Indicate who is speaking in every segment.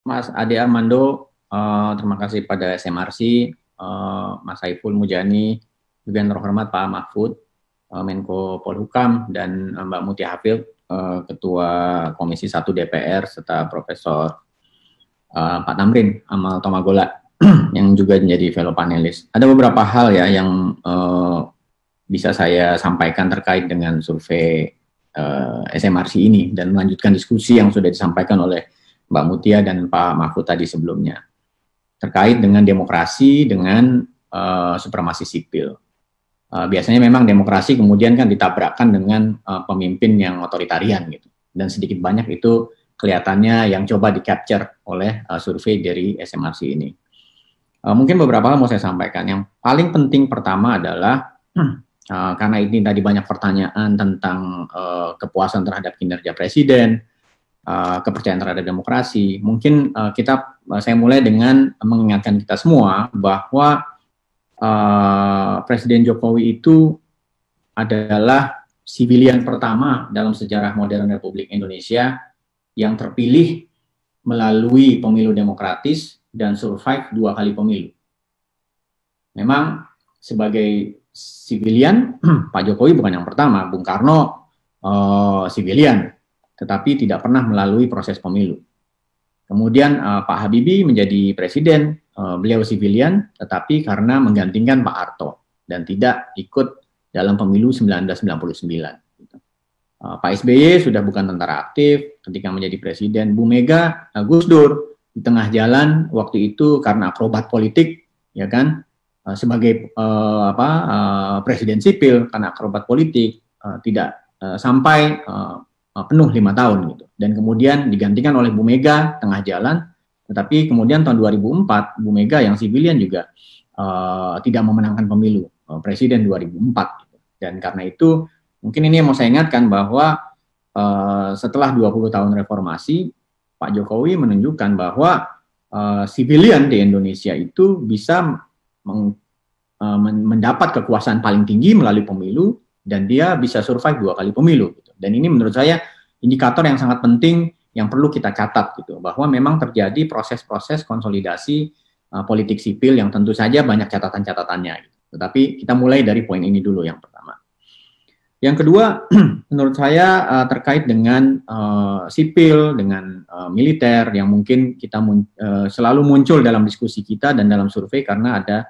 Speaker 1: Mas Ade Armando, terima kasih pada SMRC, Mas Saiful Mujani, juga yang terhormat Pak Mahfud, Menko Polhukam, dan Mbak Mutia Hafid, Ketua Komisi 1 DPR, serta Profesor Pak Tamrin Amal Tomagola, yang juga menjadi fellow panelis. Ada beberapa hal ya yang bisa saya sampaikan terkait dengan survei SMRC ini, dan melanjutkan diskusi yang sudah disampaikan oleh Mbak Mutia dan Pak Mahfud tadi sebelumnya, terkait dengan demokrasi dengan supremasi sipil. Biasanya memang demokrasi kemudian kan ditabrakkan dengan pemimpin yang otoritarian gitu, dan sedikit banyak itu kelihatannya yang coba di-capture oleh survei dari SMRC ini. Mungkin beberapa hal mau saya sampaikan. Yang paling penting pertama adalah karena ini tadi banyak pertanyaan tentang kepuasan terhadap kinerja presiden, kepercayaan terhadap demokrasi. Mungkin saya mulai dengan mengingatkan kita semua bahwa Presiden Jokowi itu adalah civilian pertama dalam sejarah modern Republik Indonesia yang terpilih melalui pemilu demokratis dan survive 2 kali pemilu. Memang sebagai civilian, Pak Jokowi bukan yang pertama, Bung Karno civilian, tetapi tidak pernah melalui proses pemilu. Kemudian Pak Habibie menjadi presiden, beliau civilian, tetapi karena menggantikan Pak Harto dan tidak ikut dalam pemilu 1999. Pak SBY sudah bukan tentara aktif ketika menjadi presiden. Bu Mega, Gus Dur di tengah jalan waktu itu karena akrobat politik, ya kan, sebagai presiden sipil karena akrobat politik tidak sampai penuh 5 tahun gitu, dan kemudian digantikan oleh Bu Mega tengah jalan, tetapi kemudian tahun 2004 Bu Mega yang civilian juga tidak memenangkan pemilu presiden 2004 gitu. Dan karena itu mungkin ini mau saya ingatkan bahwa setelah 20 tahun reformasi, Pak Jokowi menunjukkan bahwa civilian di Indonesia itu bisa mendapat kekuasaan paling tinggi melalui pemilu, dan dia bisa survive 2 kali pemilu gitu. Dan ini menurut saya indikator yang sangat penting yang perlu kita catat gitu, bahwa memang terjadi proses-proses konsolidasi politik sipil yang tentu saja banyak catatan-catatannya gitu. Tetapi kita mulai dari poin ini dulu yang pertama. Yang kedua, menurut saya terkait dengan sipil, dengan militer, yang mungkin kita selalu muncul dalam diskusi kita dan dalam survei karena ada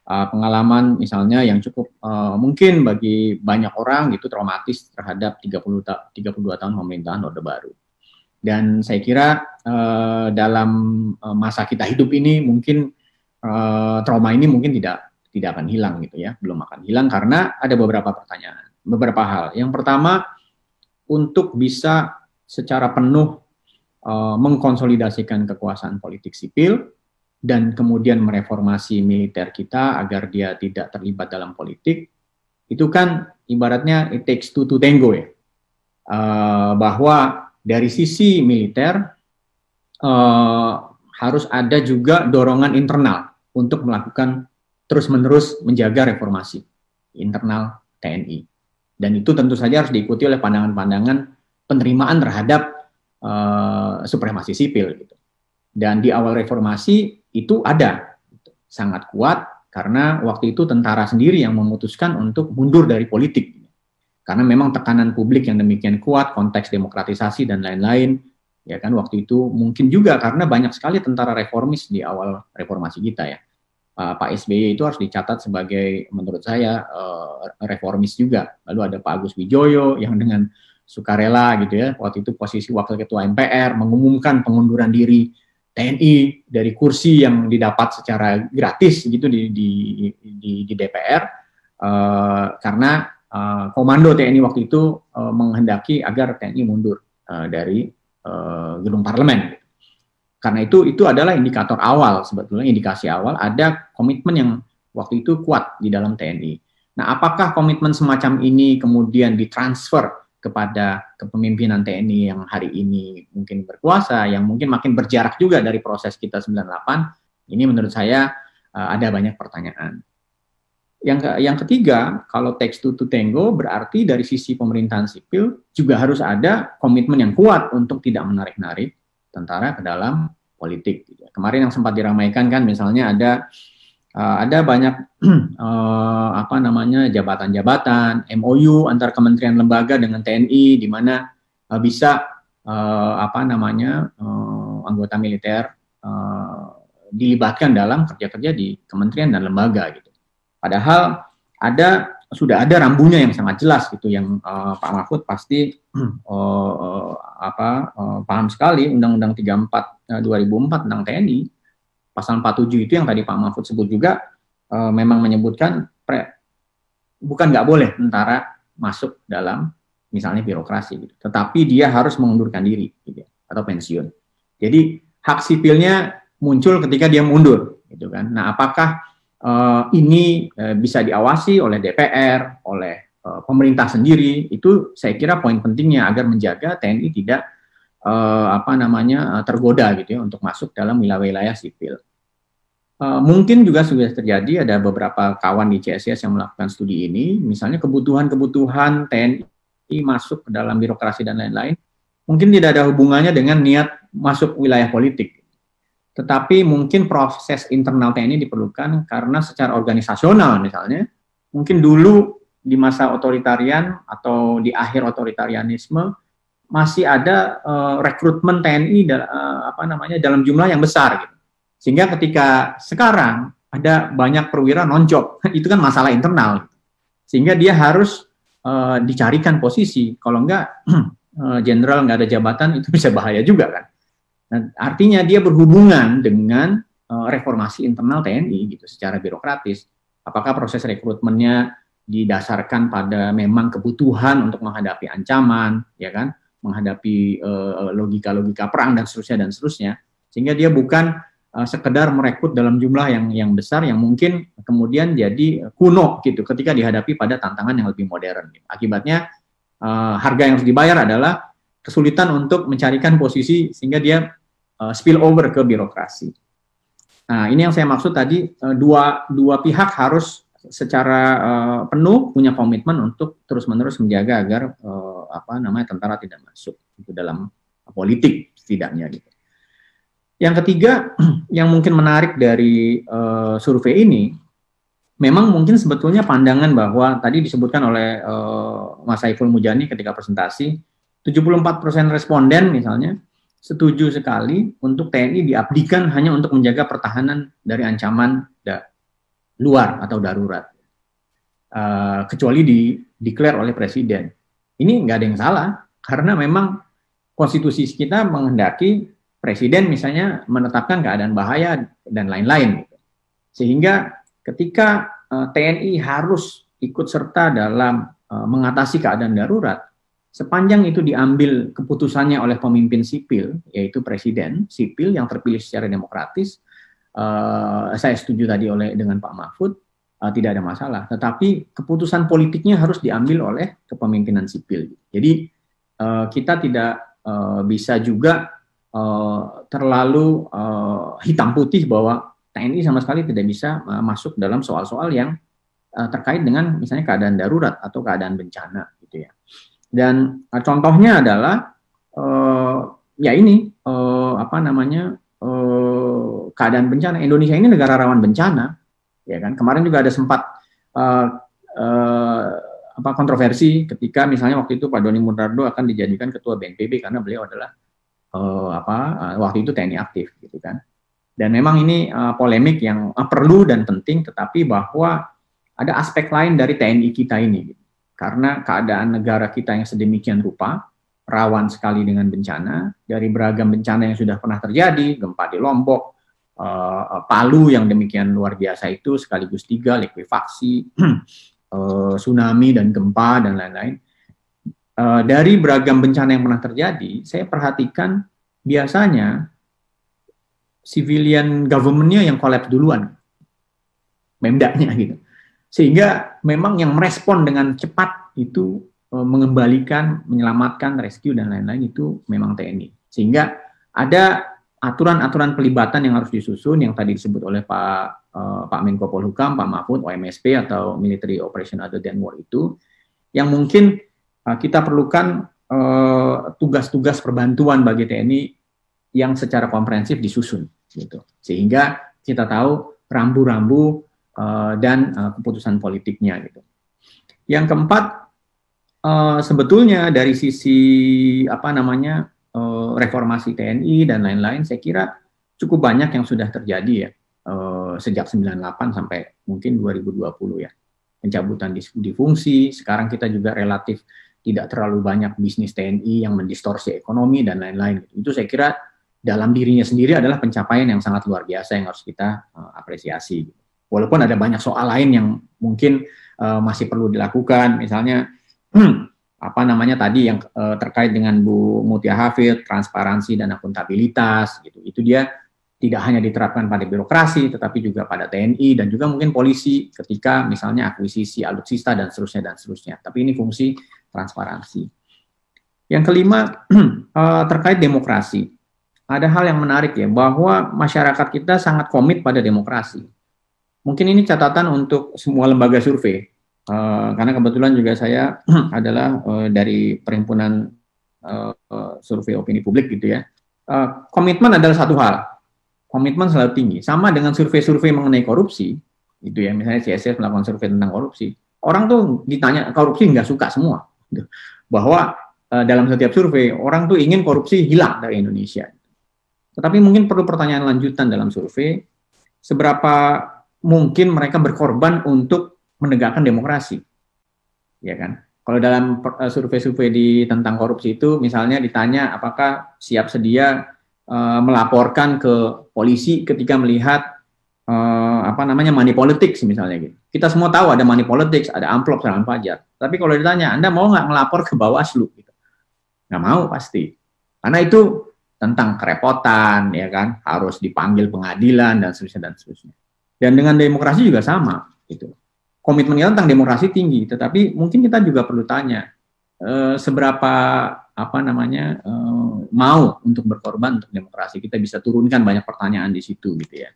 Speaker 1: pengalaman misalnya yang cukup mungkin bagi banyak orang gitu traumatis terhadap 32 tahun pemerintahan Orde Baru. Dan saya kira dalam masa kita hidup ini mungkin trauma ini mungkin tidak akan hilang gitu ya, belum akan hilang karena ada beberapa pertanyaan, beberapa hal. Yang pertama, untuk bisa secara penuh mengkonsolidasikan kekuasaan politik sipil dan kemudian mereformasi militer kita agar dia tidak terlibat dalam politik, itu kan ibaratnya it takes two to tango ya. Bahwa dari sisi militer harus ada juga dorongan internal untuk melakukan terus-menerus menjaga reformasi internal TNI. Dan itu tentu saja harus diikuti oleh pandangan-pandangan penerimaan terhadap supremasi sipil gitu. Dan di awal reformasi itu ada sangat kuat karena waktu itu tentara sendiri yang memutuskan untuk mundur dari politik karena memang tekanan publik yang demikian kuat, konteks demokratisasi dan lain-lain, ya kan, waktu itu mungkin juga karena banyak sekali tentara reformis di awal reformasi kita ya. Pak SBY itu harus dicatat sebagai menurut saya reformis juga. Lalu ada Pak Agus Wijoyo yang dengan sukarela gitu ya, waktu itu posisi wakil ketua MPR mengumumkan pengunduran diri TNI dari kursi yang didapat secara gratis gitu di DPR karena komando TNI waktu itu menghendaki agar TNI mundur dari gedung parlemen. Karena itu adalah indikator awal, sebetulnya indikasi awal ada komitmen yang waktu itu kuat di dalam TNI. Nah, apakah komitmen semacam ini kemudian ditransfer kepada kepemimpinan TNI yang hari ini mungkin berkuasa, yang mungkin makin berjarak juga dari proses kita 98, ini menurut saya ada banyak pertanyaan. Yang ketiga, kalau takes two to tango, berarti dari sisi pemerintahan sipil juga harus ada komitmen yang kuat untuk tidak menarik-narik tentara ke dalam politik. Kemarin yang sempat diramaikan kan misalnya ada banyak jabatan-jabatan MOU antar kementerian lembaga dengan TNI di mana bisa anggota militer dilibatkan dalam kerja-kerja di kementerian dan lembaga gitu. Padahal sudah ada rambunya yang sangat jelas gitu yang Pak Mahfud pasti paham sekali Undang-Undang 34 2004 tentang TNI pasal 47 itu yang tadi Pak Mahfud sebut juga memang menyebutkan bukan nggak boleh tentara masuk dalam misalnya birokrasi gitu. Tetapi dia harus mengundurkan diri gitu, atau pensiun. Jadi hak sipilnya muncul ketika dia mundur gitu kan. Nah, apakah ini bisa diawasi oleh DPR, oleh pemerintah sendiri? Itu saya kira poin pentingnya agar menjaga TNI tidak tergoda gitu ya untuk masuk dalam wilayah sipil. Mungkin juga sudah terjadi ada beberapa kawan di CSIS yang melakukan studi ini, misalnya kebutuhan TNI masuk ke dalam birokrasi dan lain-lain, mungkin tidak ada hubungannya dengan niat masuk wilayah politik. Tetapi mungkin proses internal TNI diperlukan karena secara organisasional misalnya, mungkin dulu di masa otoritarian atau di akhir otoritarianisme masih ada rekrutmen TNI dalam jumlah yang besar gitu. Sehingga ketika sekarang ada banyak perwira non-job, itu kan masalah internal. Sehingga dia harus dicarikan posisi. Kalau enggak, jenderal nggak ada jabatan, itu bisa bahaya juga kan. Nah, artinya dia berhubungan dengan reformasi internal TNI gitu, secara birokratis. Apakah proses rekrutmennya didasarkan pada memang kebutuhan untuk menghadapi ancaman, ya kan, menghadapi logika-logika perang dan seterusnya, sehingga dia bukan sekedar merekrut dalam jumlah yang besar yang mungkin kemudian jadi kuno gitu ketika dihadapi pada tantangan yang lebih modern. Akibatnya harga yang harus dibayar adalah kesulitan untuk mencarikan posisi sehingga dia spill over ke birokrasi. Nah, ini yang saya maksud tadi, dua pihak harus secara penuh punya komitmen untuk terus-menerus menjaga agar tentara tidak masuk itu dalam politik setidaknya gitu. Yang ketiga, yang mungkin menarik dari survei ini, memang mungkin sebetulnya pandangan bahwa tadi disebutkan oleh Mas Saiful Mujani ketika presentasi, 74% responden misalnya setuju sekali untuk TNI diabdikan hanya untuk menjaga pertahanan dari ancaman luar atau darurat, kecuali declare oleh presiden. Ini nggak ada yang salah, karena memang konstitusi kita menghendaki presiden misalnya menetapkan keadaan bahaya dan lain-lain. Sehingga ketika TNI harus ikut serta dalam mengatasi keadaan darurat, sepanjang itu diambil keputusannya oleh pemimpin sipil, yaitu presiden sipil yang terpilih secara demokratis, saya setuju tadi dengan Pak Mahfud, tidak ada masalah. Tetapi keputusan politiknya harus diambil oleh kepemimpinan sipil. Jadi kita tidak bisa juga terlalu hitam putih bahwa TNI sama sekali tidak bisa masuk dalam soal-soal yang terkait dengan misalnya keadaan darurat atau keadaan bencana gitu ya. Dan contohnya adalah keadaan bencana. Indonesia ini negara rawan bencana, ya kan. Kemarin juga ada sempat kontroversi ketika misalnya waktu itu Pak Doni Monardo akan dijadikan ketua BNPB karena beliau adalah waktu itu TNI aktif gitu kan. Dan memang ini polemik yang perlu dan penting, tetapi bahwa ada aspek lain dari TNI kita ini gitu. Karena keadaan negara kita yang sedemikian rupa, rawan sekali dengan bencana, dari beragam bencana yang sudah pernah terjadi, gempa di Lombok, Palu yang demikian luar biasa itu sekaligus 3 likuifaksi, tsunami dan gempa dan lain-lain. Dari beragam bencana yang pernah terjadi, saya perhatikan biasanya civilian government-nya yang collapse duluan, Memdanya gitu. Sehingga memang yang merespon dengan cepat itu mengembalikan, menyelamatkan, rescue dan lain-lain itu memang TNI. Sehingga ada aturan-aturan pelibatan yang harus disusun yang tadi disebut oleh Pak Menko Polhukam, Pak Mahfud, OMSP atau Military Operation Other Than War itu, yang mungkin kita perlukan tugas-tugas perbantuan bagi TNI yang secara komprehensif disusun, gitu. Sehingga kita tahu rambu-rambu dan keputusan politiknya, gitu. Yang keempat, sebetulnya dari sisi reformasi TNI dan lain-lain, saya kira cukup banyak yang sudah terjadi ya sejak 98 sampai mungkin 2020 ya. Pencabutan di fungsi, sekarang kita juga relatif tidak terlalu banyak bisnis TNI yang mendistorsi ekonomi dan lain-lain. Itu saya kira dalam dirinya sendiri adalah pencapaian yang sangat luar biasa yang harus kita apresiasi. Walaupun ada banyak soal lain yang mungkin masih perlu dilakukan, misalnya tadi yang terkait dengan Bu Mutia Hafid, transparansi dan akuntabilitas, gitu. Itu dia tidak hanya diterapkan pada birokrasi, tetapi juga pada TNI dan juga mungkin polisi ketika misalnya akuisisi alutsista dan seterusnya. Tapi ini fungsi transparansi. Yang kelima, terkait demokrasi. Ada hal yang menarik ya, bahwa masyarakat kita sangat komit pada demokrasi. Mungkin ini catatan untuk semua lembaga survei, karena kebetulan juga saya adalah dari perhimpunan survei opini publik gitu ya. Komitmen adalah satu hal. Komitmen selalu tinggi. Sama dengan survei-survei mengenai korupsi, itu ya, misalnya CSS melakukan survei tentang korupsi, orang tuh ditanya korupsi nggak suka semua. Gitu. Bahwa dalam setiap survei, orang tuh ingin korupsi hilang dari Indonesia. Tetapi mungkin perlu pertanyaan lanjutan dalam survei, seberapa mungkin mereka berkorban untuk menegakkan demokrasi, ya kan? Kalau dalam survei-survei tentang korupsi itu, misalnya ditanya apakah siap sedia melaporkan ke polisi ketika melihat money politics misalnya gitu. Kita semua tahu ada money politics, ada amplop serangan pajak. Tapi kalau ditanya, Anda mau nggak melapor ke Bawaslu? Gitu. Nggak mau pasti. Karena itu tentang kerepotan, ya kan, harus dipanggil pengadilan dan seterusnya. Dan dengan demokrasi juga sama, gitu. Komitmen kita tentang demokrasi tinggi, tetapi mungkin kita juga perlu tanya seberapa mau untuk berkorban untuk demokrasi. Kita bisa turunkan banyak pertanyaan di situ gitu ya.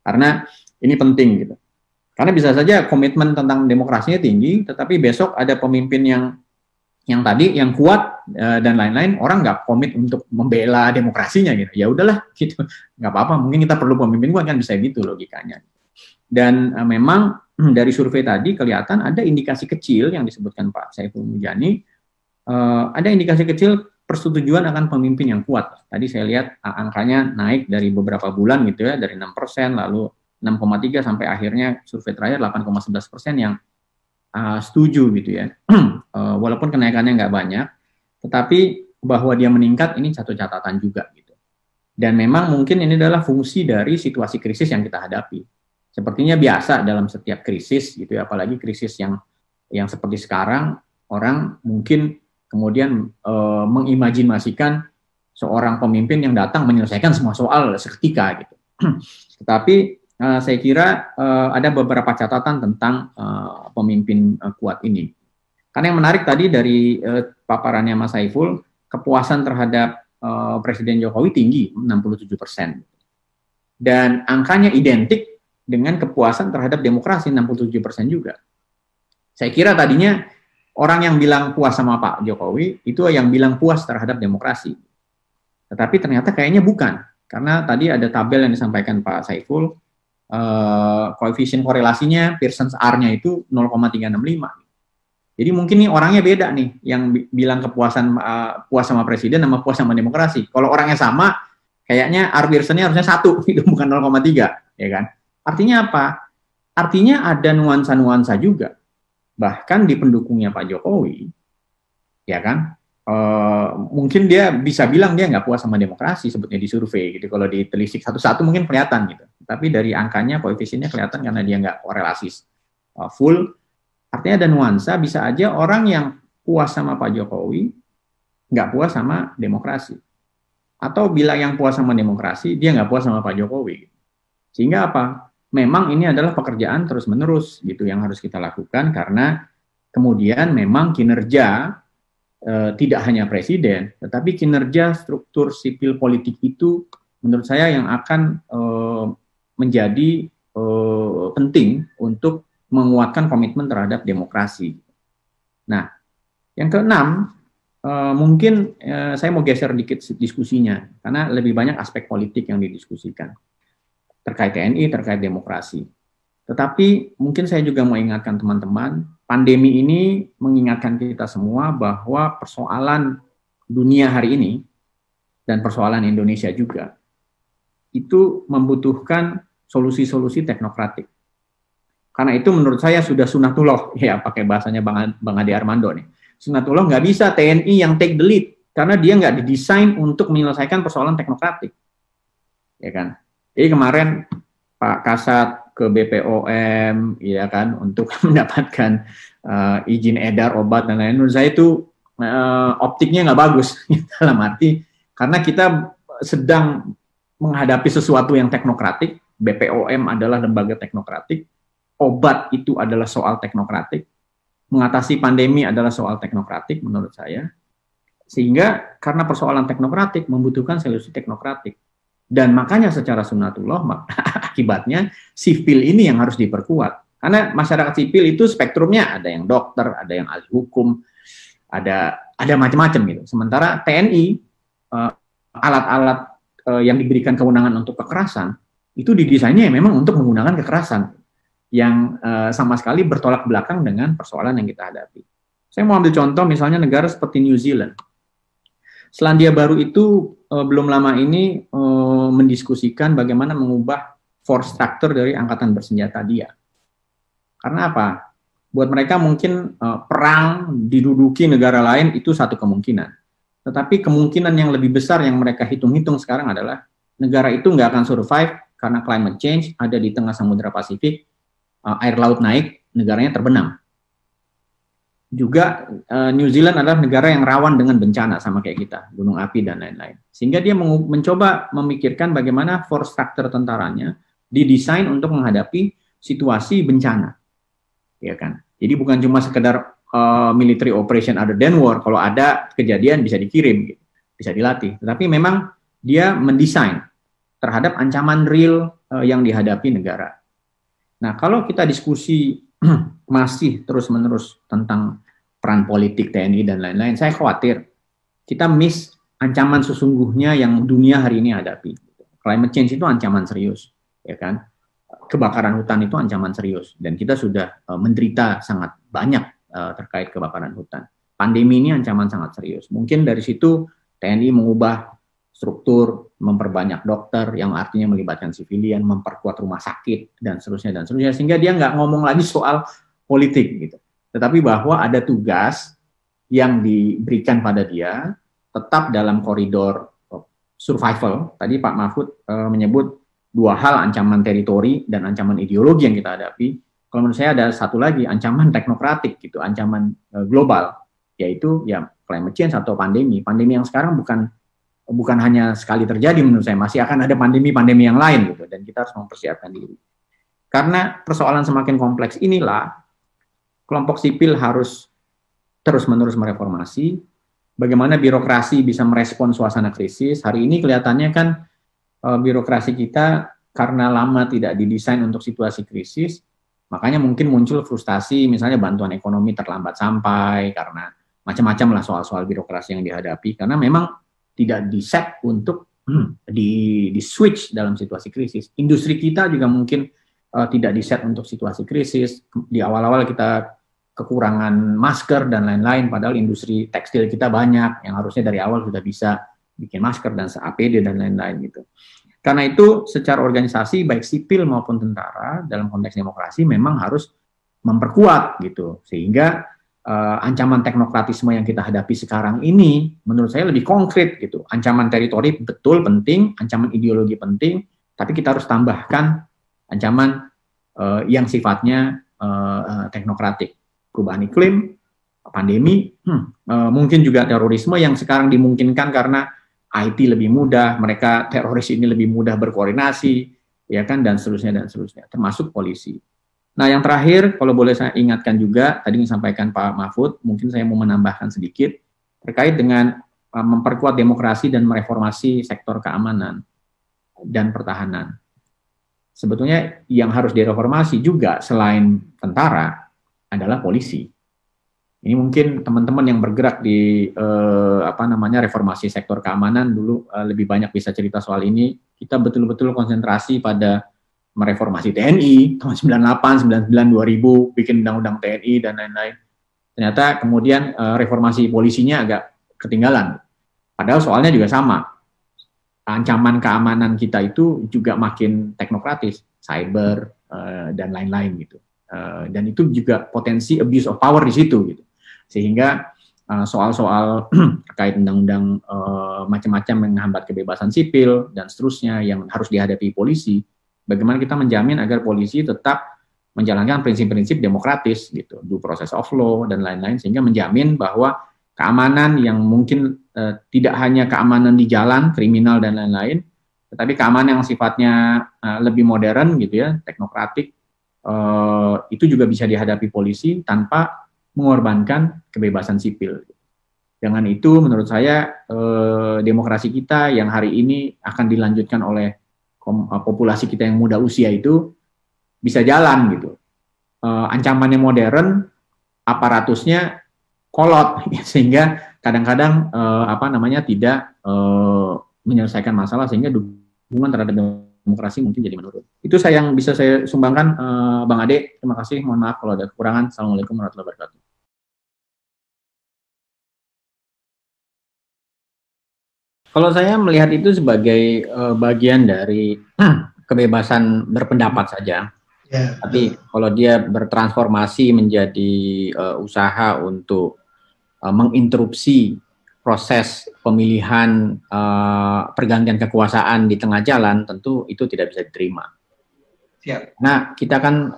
Speaker 1: Karena ini penting gitu. Karena bisa saja komitmen tentang demokrasinya tinggi, tetapi besok ada pemimpin yang tadi yang kuat dan lain-lain, orang nggak komit untuk membela demokrasinya gitu. Ya udahlah gitu. Nggak apa-apa, mungkin kita perlu pemimpin kuat, kan bisa gitu logikanya. Dan memang dari survei tadi kelihatan ada indikasi kecil yang disebutkan Pak Saiful Mujani, ada indikasi kecil persetujuan akan pemimpin yang kuat. Tadi saya lihat angkanya naik dari beberapa bulan gitu ya, dari 6%, lalu 6,3 sampai akhirnya survei terakhir 8,11% yang setuju gitu ya. Walaupun kenaikannya nggak banyak, tetapi bahwa dia meningkat ini satu catatan juga gitu. Dan memang mungkin ini adalah fungsi dari situasi krisis yang kita hadapi. Sepertinya biasa dalam setiap krisis gitu ya, apalagi krisis yang seperti sekarang, orang mungkin kemudian mengimajinasikan seorang pemimpin yang datang menyelesaikan semua soal seketika gitu. Tetapi saya kira ada beberapa catatan tentang pemimpin kuat ini. Karena yang menarik tadi dari paparannya Mas Saiful, kepuasan terhadap Presiden Jokowi tinggi, 67%. Dan angkanya identik dengan kepuasan terhadap demokrasi, 67% juga. Saya kira tadinya orang yang bilang puas sama Pak Jokowi, itu yang bilang puas terhadap demokrasi. Tetapi ternyata kayaknya bukan. Karena tadi ada tabel yang disampaikan Pak Saiful, koefisien korelasinya, Pearson's R-nya itu 0,365. Jadi mungkin nih orangnya beda nih, yang bilang kepuasan puas sama presiden sama puas sama demokrasi. Kalau orangnya sama, kayaknya R Pearson-nya harusnya 1, itu bukan 0,3, ya kan? Artinya apa? Artinya ada nuansa-nuansa juga. Bahkan di pendukungnya Pak Jokowi, ya kan, mungkin dia bisa bilang dia nggak puas sama demokrasi sebetulnya di survei gitu. Kalau ditelisik satu-satu mungkin kelihatan gitu. Tapi dari angkanya, koefisiennya kelihatan karena dia nggak korelasi full. Artinya ada nuansa, bisa aja orang yang puas sama Pak Jokowi nggak puas sama demokrasi. Atau bila yang puas sama demokrasi, dia nggak puas sama Pak Jokowi. Sehingga apa? Memang ini adalah pekerjaan terus-menerus gitu yang harus kita lakukan, karena kemudian memang kinerja tidak hanya presiden, tetapi kinerja struktur sipil politik itu menurut saya yang akan menjadi penting untuk menguatkan komitmen terhadap demokrasi. Nah, yang keenam, mungkin saya mau geser dikit diskusinya, karena lebih banyak aspek politik yang didiskusikan terkait TNI, terkait demokrasi. Tetapi mungkin saya juga mau ingatkan teman-teman, pandemi ini mengingatkan kita semua bahwa persoalan dunia hari ini dan persoalan Indonesia juga itu membutuhkan solusi-solusi teknokratik. Karena itu menurut saya sudah sunatullah, ya pakai bahasanya Bang Ade Armando nih. Sunatullah nggak bisa TNI yang take the lead, karena dia nggak didesain untuk menyelesaikan persoalan teknokratik. Ya kan? Jadi kemarin Pak Kasat ke BPOM, ya kan, untuk mendapatkan izin edar obat dan lain-lain. Menurut saya itu optiknya nggak bagus, dalam arti karena kita sedang menghadapi sesuatu yang teknokratik. BPOM adalah lembaga teknokratik, obat itu adalah soal teknokratik, mengatasi pandemi adalah soal teknokratik menurut saya, sehingga karena persoalan teknokratik membutuhkan solusi teknokratik. Dan makanya secara sunatullah, akibatnya sipil ini yang harus diperkuat. Karena masyarakat sipil itu spektrumnya ada yang dokter, ada yang ahli hukum, ada macam-macam gitu. Sementara TNI, alat-alat yang diberikan kewenangan untuk kekerasan, itu didesainnya memang untuk menggunakan kekerasan yang sama sekali bertolak belakang dengan persoalan yang kita hadapi. Saya mau ambil contoh misalnya negara seperti New Zealand. Selandia Baru itu belum lama ini mendiskusikan bagaimana mengubah force structure dari angkatan bersenjata dia. Karena apa? Buat mereka mungkin perang diduduki negara lain itu satu kemungkinan. Tetapi kemungkinan yang lebih besar yang mereka hitung-hitung sekarang adalah negara itu nggak akan survive karena climate change, ada di tengah Samudra Pasifik, air laut naik, negaranya terbenam. Juga New Zealand adalah negara yang rawan dengan bencana sama kayak kita, gunung api dan lain-lain. Sehingga dia mencoba memikirkan bagaimana force structure tentaranya didesain untuk menghadapi situasi bencana, ya kan? Jadi bukan cuma sekedar military operation other than war. Kalau ada kejadian bisa dikirim, gitu, bisa dilatih. Tetapi memang dia mendesain terhadap ancaman real yang dihadapi negara. Nah, kalau kita diskusi masih terus-menerus tentang peran politik TNI dan lain-lain, saya khawatir kita miss ancaman sesungguhnya yang dunia hari ini hadapi. Climate change itu ancaman serius, ya kan? Kebakaran hutan itu ancaman serius, dan kita sudah menderita sangat banyak terkait kebakaran hutan. Pandemi ini ancaman sangat serius. Mungkin dari situ TNI mengubah struktur, memperbanyak dokter, yang artinya melibatkan sivilian, memperkuat rumah sakit, dan seterusnya, sehingga dia nggak ngomong lagi soal politik, gitu. Tetapi bahwa ada tugas yang diberikan pada dia, tetap dalam koridor survival. Tadi Pak Mahfud menyebut dua hal, ancaman teritori dan ancaman ideologi yang kita hadapi. Kalau menurut saya ada satu lagi, ancaman teknokratik, gitu, ancaman global, yaitu ya climate change atau pandemi. Pandemi yang sekarang bukan hanya sekali terjadi menurut saya, masih akan ada pandemi-pandemi yang lain gitu, dan kita harus mempersiapkan diri. Karena persoalan semakin kompleks inilah, kelompok sipil harus terus-menerus mereformasi, bagaimana birokrasi bisa merespon suasana krisis. Hari ini kelihatannya kan birokrasi kita karena lama tidak didesain untuk situasi krisis, makanya mungkin muncul frustasi, misalnya bantuan ekonomi terlambat sampai, karena macam-macam lah soal-soal birokrasi yang dihadapi, karena memang tidak di-set untuk di switch dalam situasi krisis. Industri kita juga mungkin tidak di-set untuk situasi krisis. Di awal-awal kita kekurangan masker dan lain-lain, padahal industri tekstil kita banyak, yang harusnya dari awal sudah bisa bikin masker dan APD dan lain-lain gitu. Karena itu secara organisasi baik sipil maupun tentara dalam konteks demokrasi memang harus memperkuat gitu, sehingga ancaman teknokratisme yang kita hadapi sekarang ini menurut saya lebih konkret gitu. Ancaman teritori betul penting, ancaman ideologi penting, tapi kita harus tambahkan ancaman yang sifatnya teknokratik. Perubahan iklim, pandemi, mungkin juga terorisme yang sekarang dimungkinkan karena IT lebih mudah, mereka teroris ini lebih mudah berkoordinasi, ya kan, dan seterusnya, termasuk polisi. Nah, yang terakhir, kalau boleh saya ingatkan juga, tadi disampaikan Pak Mahfud, mungkin saya mau menambahkan sedikit, terkait dengan memperkuat demokrasi dan mereformasi sektor keamanan dan pertahanan. Sebetulnya yang harus direformasi juga, selain tentara, adalah polisi. Ini mungkin teman-teman yang bergerak di reformasi sektor keamanan dulu lebih banyak bisa cerita soal ini. Kita betul-betul konsentrasi pada mereformasi TNI tahun 98, 99, 2000, bikin undang-undang TNI dan lain-lain. Ternyata kemudian reformasi polisinya agak ketinggalan. Padahal soalnya juga sama. Ancaman keamanan kita itu juga makin teknokratis, cyber dan lain-lain gitu. Dan itu juga potensi abuse of power di situ gitu. Sehingga soal-soal terkait undang-undang macam-macam yang menghambat kebebasan sipil dan seterusnya yang harus dihadapi polisi, bagaimana kita menjamin agar polisi tetap menjalankan prinsip-prinsip demokratis gitu, due process of law dan lain-lain, sehingga menjamin bahwa keamanan yang mungkin tidak hanya keamanan di jalan, kriminal dan lain-lain, tetapi keamanan yang sifatnya lebih modern gitu ya, teknokratik, itu juga bisa dihadapi polisi tanpa mengorbankan kebebasan sipil. Dengan itu menurut saya demokrasi kita yang hari ini akan dilanjutkan oleh populasi kita yang muda usia itu bisa jalan gitu. Ancamannya modern, aparatusnya kolot sehingga kadang-kadang tidak menyelesaikan masalah sehingga dukungan terhadap demokrasi mungkin jadi menurun. Itu yang bisa saya sumbangkan, Bang Ade. Terima kasih. Mohon maaf kalau ada kekurangan. Assalamualaikum warahmatullahi wabarakatuh. Kalau saya melihat itu sebagai bagian dari kebebasan berpendapat saja. Yeah. Tapi kalau dia bertransformasi menjadi usaha untuk menginterupsi proses pemilihan pergantian kekuasaan di tengah jalan, tentu itu tidak bisa diterima. Siap. Nah, kita kan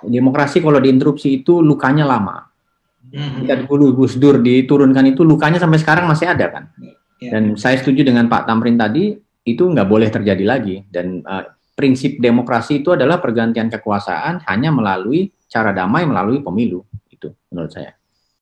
Speaker 1: demokrasi kalau diinterupsi itu lukanya lama. Kita dulu Gus Dur diturunkan itu lukanya sampai sekarang masih ada kan. Dan saya setuju dengan Pak Tamrin tadi, itu nggak boleh terjadi lagi. Dan prinsip demokrasi itu adalah pergantian kekuasaan hanya melalui cara damai, melalui pemilu. Itu menurut saya.